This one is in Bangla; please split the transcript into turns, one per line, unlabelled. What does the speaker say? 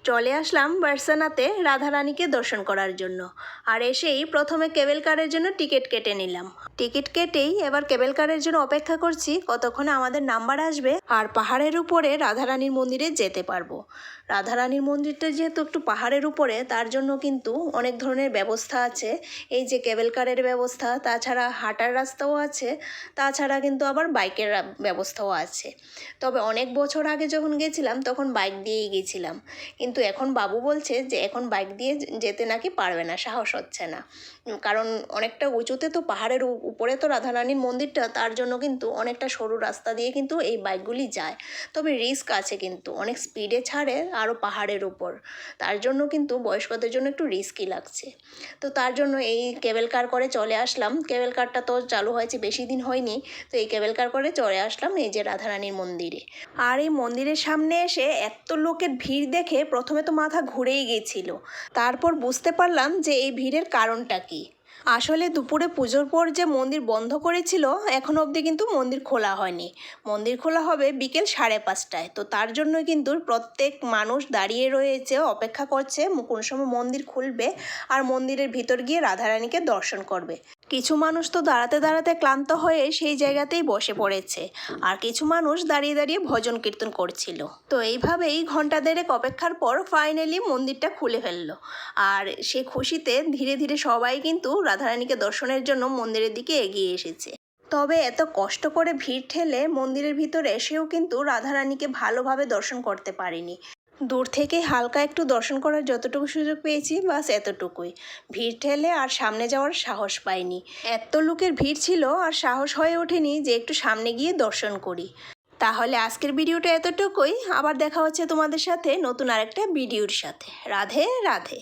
চলে আসলাম বার্সানাতে রাধারানীকে দর্শন করার জন্য। আর এসেই প্রথমে কেবল কারের জন্য টিকিট কেটে নিলাম। টিকিট কেটেই এবার কেবল কারের জন্য অপেক্ষা করছি কতক্ষণে আমাদের নাম্বার আসবে আর পাহাড়ের উপরে রাধারানীর মন্দিরে যেতে পারবো। রাধারানীর মন্দিরটা যেহেতু একটু পাহাড়ের উপরে, তার জন্য কিন্তু অনেক ধরনের ব্যবস্থা আছে। এই যে কেবল কারের ব্যবস্থা, তাছাড়া হাঁটার রাস্তাও আছে, তাছাড়া কিন্তু আবার বাইকের ব্যবস্থাও আছে। তবে অনেক বছর আগে যখন গেছিলাম তখন বাইক দিয়েই গেছিলাম, কিন্তু এখন বাবু বলছে যে এখন বাইক দিয়ে যেতে নাকি পারবে না, সাহস হচ্ছে না। কারণ অনেকটা উঁচুতে তো, পাহাড়ের উপরে তো রাধারানীর মন্দিরটা, তার জন্য কিন্তু অনেকটা সরু রাস্তা দিয়ে কিন্তু এই বাইকগুলি যায়। তবে রিস্ক আছে, কিন্তু অনেক স্পিডে ছাড়ে আরও পাহাড়ের উপর, তার জন্য কিন্তু বয়স্কদের জন্য একটু রিস্কই লাগছে। তো তার জন্য এই কেবল কার করে চলে আসলাম। কেবল কারটা তো চালু হয়েছে বেশি দিন হয়নি, তো এই কেবল কার করে চলে আসলাম এই যে রাধারানীর মন্দিরে। আর এই মন্দিরের সামনে এসে এত লোকের ভিড় দেখে প্রথমে তো মাথা ঘুরেই গেছিল, তারপর বুঝতে পারলাম যে এই ভিড়ের কারণটা কি। আসলে দুপুরে পুজোর পর যে মন্দির বন্ধ করেছিল, এখনও অবধি কিন্তু মন্দির খোলা হয়নি। মন্দির খোলা হবে বিকেল 5:30টায়। তো তার জন্য কিন্তু প্রত্যেক মানুষ দাঁড়িয়ে রয়েছে, অপেক্ষা করছে কোন সময় মন্দির খুলবে আর মন্দিরের ভিতর গিয়ে রাধারানীকে দর্শন করবে। কিছু মানুষ তো দাঁড়াতে দাঁড়াতে ক্লান্ত হয়ে সেই জায়গাতেই বসে পড়েছে, আর কিছু মানুষ দাঁড়িয়ে দাঁড়িয়ে ভজন কীর্তন করছিল। তো এইভাবেই ঘন্টা দেড়েক অপেক্ষার পর ফাইনালি মন্দিরটা খুলে ফেললো। আর সে খুশিতে ধীরে ধীরে সবাই কিন্তু রাধারানীকে দর্শনের জন্য মন্দিরের দিকে এগিয়ে এসেছে। তবে এত কষ্ট করে ভিড় ঠেলে মন্দিরের ভিতরে এসেও কিন্তু রাধারানীকে ভালোভাবে দর্শন করতে পারিনি। দূর থেকে হালকা একটু দর্শন করার যতটুকু সুযোগ পেয়েছি, বাস এতটুকুই। ভিড় ঠেলে আর সামনে যাওয়ার সাহস পাইনি। এত লোকের ভিড় ছিল আর সাহস হয়ে ওঠেনি যে একটু সামনে গিয়ে দর্শন করি। তাহলে আজকের ভিডিওটা এতটুকুই। আবার দেখা হচ্ছে তোমাদের সাথে নতুন আরেকটা ভিডিওর সাথে। রাধে রাধে।